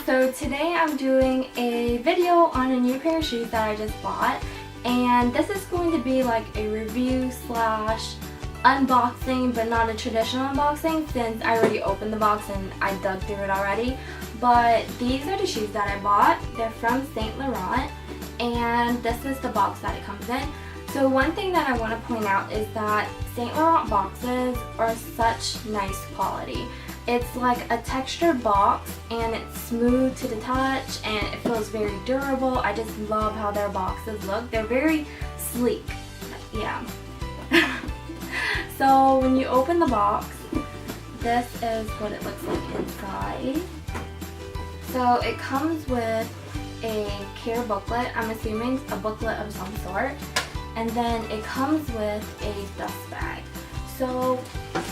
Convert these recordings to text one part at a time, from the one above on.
so today I'm doing a video on a new pair of shoes that I just bought, and this is going to be like a review slash unboxing, but not a traditional unboxing since I already opened the box and I dug through it already. But these are the shoes that I bought. They're from Saint Laurent, and this is the box that it comes in. So one thing that I want to point out is that Saint Laurent boxes are such nice quality. It's like a textured box and it's smooth to the touch and it feels very durable. I just love how their boxes look. They're very sleek. Yeah. So when you open the box, this is what it looks like inside. So it comes with a care booklet. I'm assuming a booklet of some sort. And then it comes with a dust bag. So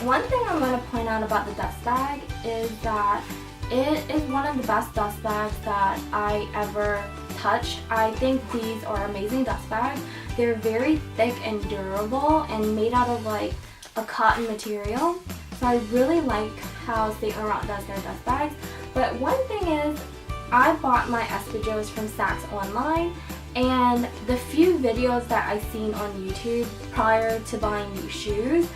one thing I'm going to point out about the dust bag is that it is one of the best dust bags that I ever touched. I think these are amazing dust bags. They're very thick and durable and made out of like a cotton material. So I really like how Saint Laurent does their dust bags. But one thing is, I bought my Espadrilles from Saks online, and the few videos that I've seen on YouTube prior to buying these shoes,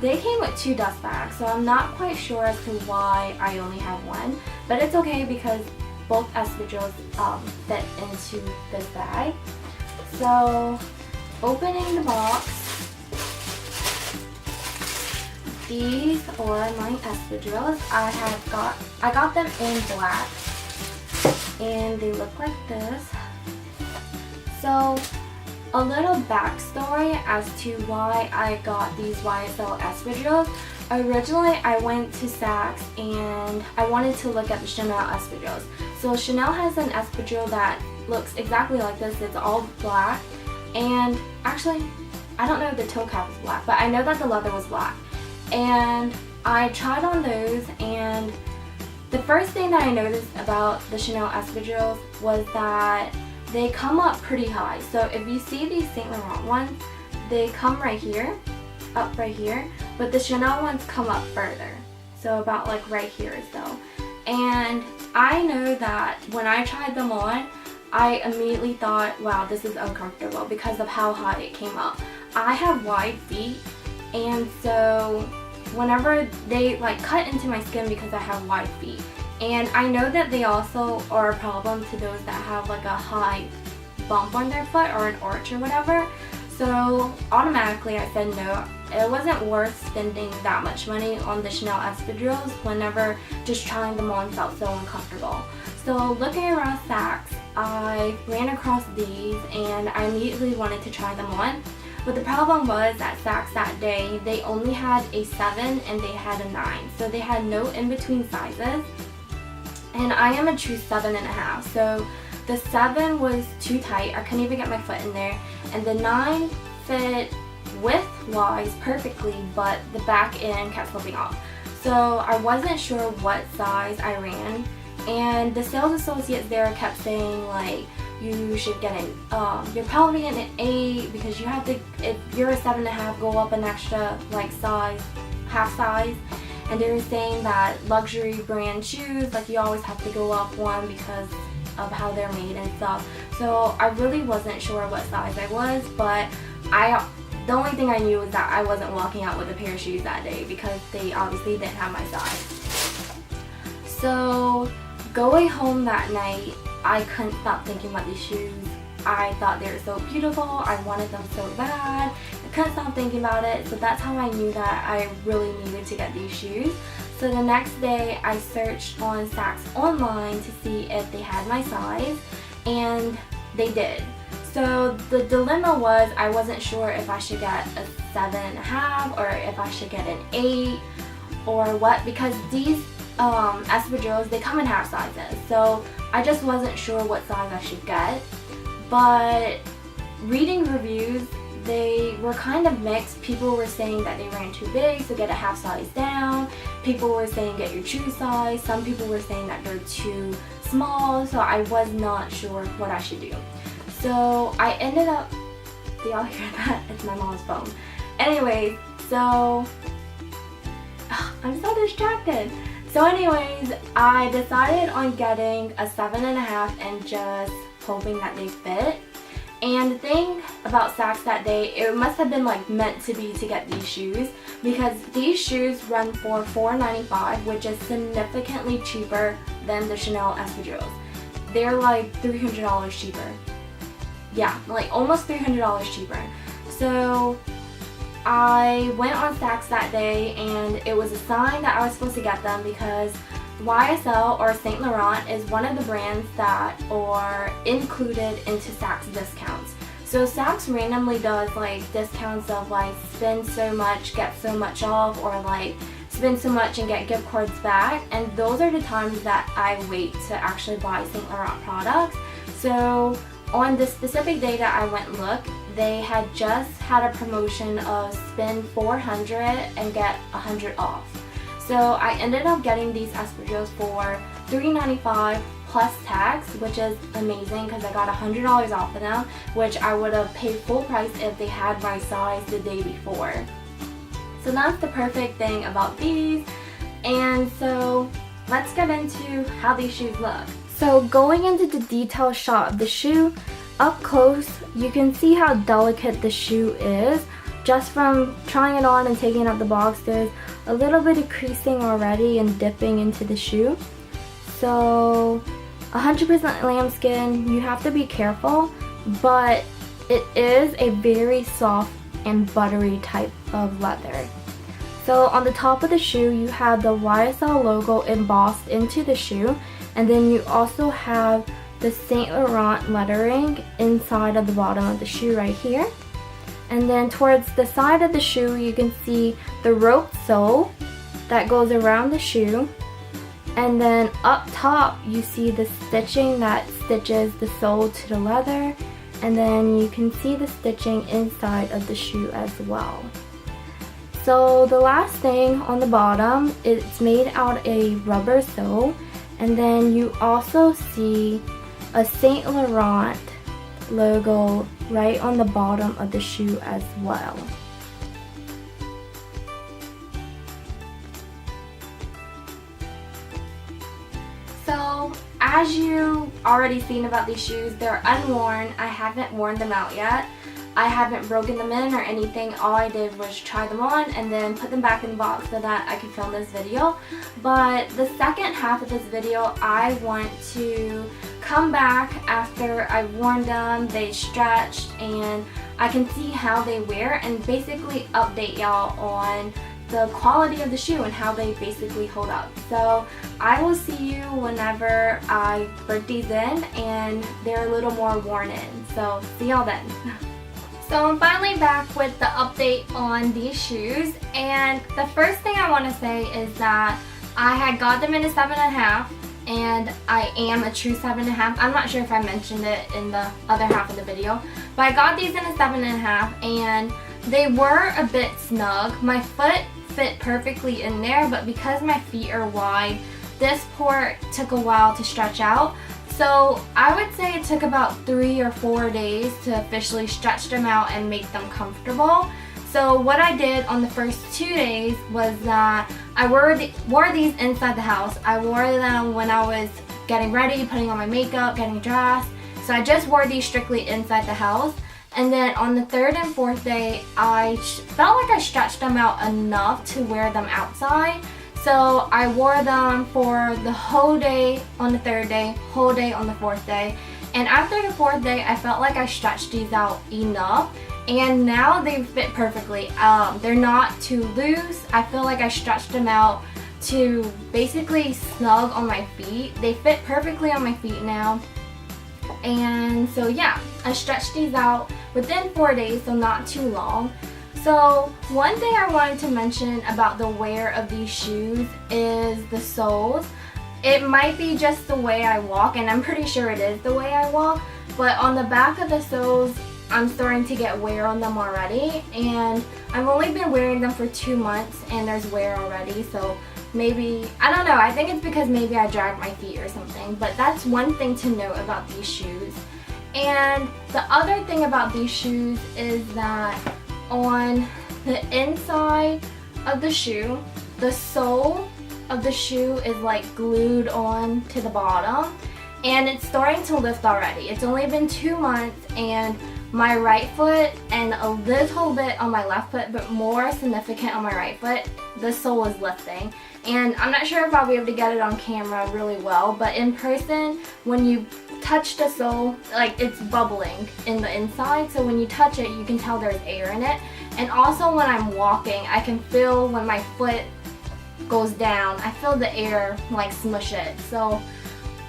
they came with 2 dust bags, so I'm not quite sure as to why I only have one, but it's okay because both Espadrilles fit into this bag. So opening the box, these are my Espadrilles. I got them in black, and they look like this. So a little backstory as to why I got these YSL Espadrilles. Originally I went to Saks and I wanted to look at the Chanel Espadrilles. So Chanel has an Espadrille that looks exactly like this. It's all black, and actually I don't know if the toe cap is black, but I know that the leather was black. And I tried on those, and the first thing that I noticed about the Chanel Espadrilles was that they come up pretty high. So if you see these Saint Laurent ones, they come right here, up right here, but the Chanel ones come up further. So about like right here or so. And I know that when I tried them on, I immediately thought, wow, this is uncomfortable because of how high it came up. I have wide feet, and so whenever they like cut into my skin because I have wide feet. And I know that they also are a problem to those that have like a high bump on their foot or an arch or whatever. So automatically I said no. It wasn't worth spending that much money on the Chanel Espadrilles whenever just trying them on felt so uncomfortable. So looking around Saks, I ran across these and I immediately wanted to try them on. But the problem was at Saks that day, they only had a 7 and they had a 9. So they had no in-between sizes. And I am a true 7.5, so the 7 was too tight. I couldn't even get my foot in there. And the 9 fit width-wise perfectly, but the back end kept slipping off. So I wasn't sure what size I ran. And the sales associates there kept saying like, you should get an, you're probably getting an 8 because you have to, if you're a 7.5, go up an extra like size, half size. And they were saying that luxury brand shoes, like you always have to go up one because of how they're made and stuff. So I really wasn't sure what size I was, but the only thing I knew was that I wasn't walking out with a pair of shoes that day because they obviously didn't have my size. So going home that night, I couldn't stop thinking about these shoes. I thought they were so beautiful. I wanted them so bad. I couldn't stop thinking about it. So that's how I knew that I really needed to get these shoes. So the next day I searched on Saks online to see if they had my size, and they did. So the dilemma was I wasn't sure if I should get a 7.5 or if I should get an 8 or what, because these Espadrilles, they come in half sizes. So I just wasn't sure what size I should get. But reading reviews, they were kind of mixed. People were saying that they ran too big, so get a half size down. People were saying get your true size. Some people were saying that they're too small, so I was not sure what I should do. So I ended up, do y'all hear that? It's my mom's phone. Anyways, so I'm so distracted. So anyways, I decided on getting a 7.5 and just hoping that they fit. And the thing about Saks that day, it must have been like meant to be to get these shoes, because these shoes run for $4.95, which is significantly cheaper than the Chanel Espadrilles. They're like $300 cheaper. Yeah, like almost $300 cheaper. So I went on Saks that day, and it was a sign that I was supposed to get them because YSL or Saint Laurent is one of the brands that are included into Saks discounts. So Saks randomly does like discounts of like spend so much, get so much off, or like spend so much and get gift cards back, and those are the times that I wait to actually buy Saint Laurent products. So on the specific day that I went and looked, they had just had a promotion of spend $400 and get $100 off. So I ended up getting these Espadrilles for $3.95 plus tax, which is amazing because I got $100 off of them, which I would have paid full price if they had my size the day before. So that's the perfect thing about these. And so let's get into how these shoes look. So going into the detail shot of the shoe, up close you can see how delicate the shoe is. Just from trying it on and taking out the box, there's a little bit of creasing already and dipping into the shoe. So 100% lambskin, you have to be careful, but it is a very soft and buttery type of leather. So on the top of the shoe you have the YSL logo embossed into the shoe, and then you also have the Saint Laurent lettering inside of the bottom of the shoe right here. And then towards the side of the shoe you can see the rope sole that goes around the shoe, and then up top you see the stitching that stitches the sole to the leather, and then you can see the stitching inside of the shoe as well. So the last thing on the bottom, it's made out a rubber sole, and then you also see a Saint Laurent logo right on the bottom of the shoe as well. So as you already seen about these shoes, they're unworn. I haven't worn them out yet. I haven't broken them in or anything. All I did was try them on and then put them back in the box so that I could film this video. But the second half of this video, I want to come back after I've worn them, they stretched, and I can see how they wear, and basically update y'all on the quality of the shoe and how they basically hold up. So I will see you whenever I break these in and they're a little more worn in. So see y'all then. So I'm finally back with the update on these shoes, and the first thing I want to say is that I had got them in a 7.5, and I am a true 7.5. I'm not sure if I mentioned it in the other half of the video, but I got these in a 7.5, and they were a bit snug. My foot fit perfectly in there, but because my feet are wide, this part took a while to stretch out. So I would say it took about 3 or 4 days to officially stretch them out and make them comfortable. So what I did on the first 2 days was that I wore these inside the house. I wore them when I was getting ready, putting on my makeup, getting dressed. So I just wore these strictly inside the house. And then on the 3rd and 4th day, I felt like I stretched them out enough to wear them outside. So I wore them for the whole day on the 3rd day, whole day on the 4th day. And after the 4th day, I felt like I stretched these out enough. And now they fit perfectly. They're not too loose. I feel like I stretched them out to basically snug on my feet. They fit perfectly on my feet now. And so yeah, I stretched these out within 4 days, so not too long. So one thing I wanted to mention about the wear of these shoes is the soles. It might be just the way I walk, and I'm pretty sure it is the way I walk, but on the back of the soles, I'm starting to get wear on them already, and I've only been wearing them for 2 months and there's wear already, so maybe, I don't know, I think it's because maybe I dragged my feet or something, but that's one thing to note about these shoes. And the other thing about these shoes is that on the inside of the shoe, the sole of the shoe is like glued on to the bottom, and it's starting to lift already. It's only been 2 months, and my right foot and a little bit on my left foot, but more significant on my right foot, the sole is lifting. And I'm not sure if I'll be able to get it on camera really well, but in person, when you touch the sole, like, it's bubbling in the inside, so when you touch it, you can tell there's air in it. And also when I'm walking, I can feel when my foot goes down, I feel the air like smush it. So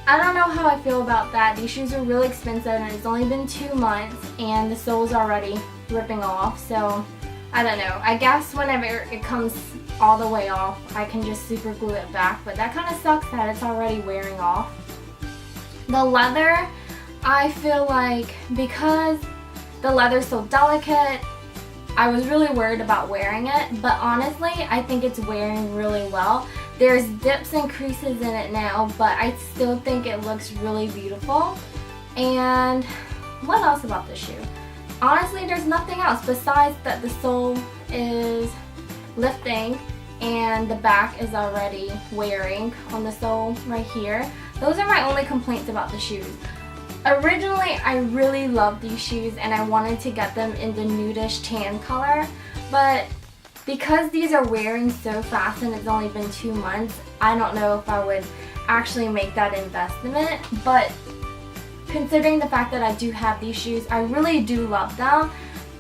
I don't know how I feel about that. These shoes are really expensive, and it's only been 2 months and the sole's already ripping off. So I don't know. I guess whenever it comes all the way off, I can just super glue it back, but that kind of sucks that it's already wearing off. The leather, I feel like because the leather's so delicate, I was really worried about wearing it, but honestly, I think it's wearing really well. There's dips and creases in it now, but I still think it looks really beautiful. And what else about this shoe? Honestly, there's nothing else besides that the sole is lifting and the back is already wearing on the sole right here. Those are my only complaints about the shoes. Originally, I really loved these shoes and I wanted to get them in the nudish tan color, but because these are wearing so fast and it's only been 2 months, I don't know if I would actually make that investment. But considering the fact that I do have these shoes, I really do love them.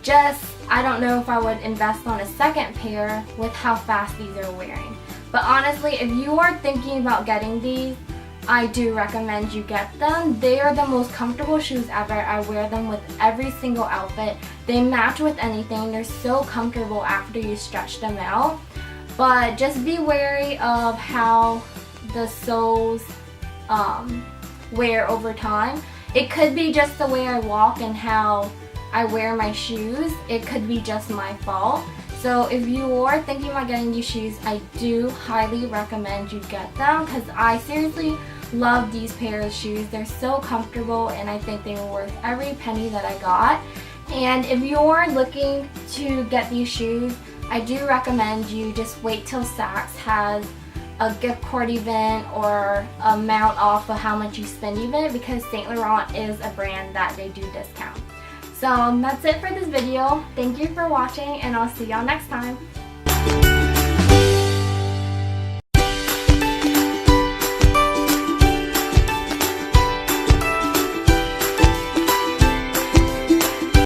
Just, I don't know if I would invest on a second pair with how fast these are wearing. But honestly, if you are thinking about getting these, I do recommend you get them. They are the most comfortable shoes ever. I wear them with every single outfit. They match with anything. They're so comfortable after you stretch them out. But just be wary of how the soles wear over time. It could be just the way I walk and how I wear my shoes. It could be just my fault. So if you are thinking about getting these shoes, I do highly recommend you get them, because I seriously love these pairs of shoes. They're so comfortable and I think they were worth every penny that I got. And if you're looking to get these shoes, I do recommend you just wait till Saks has a gift card event or amount off of how much you spend event, because Saint Laurent is a brand that they do discount. So that's it for this video. Thank you for watching, and I'll see y'all next time.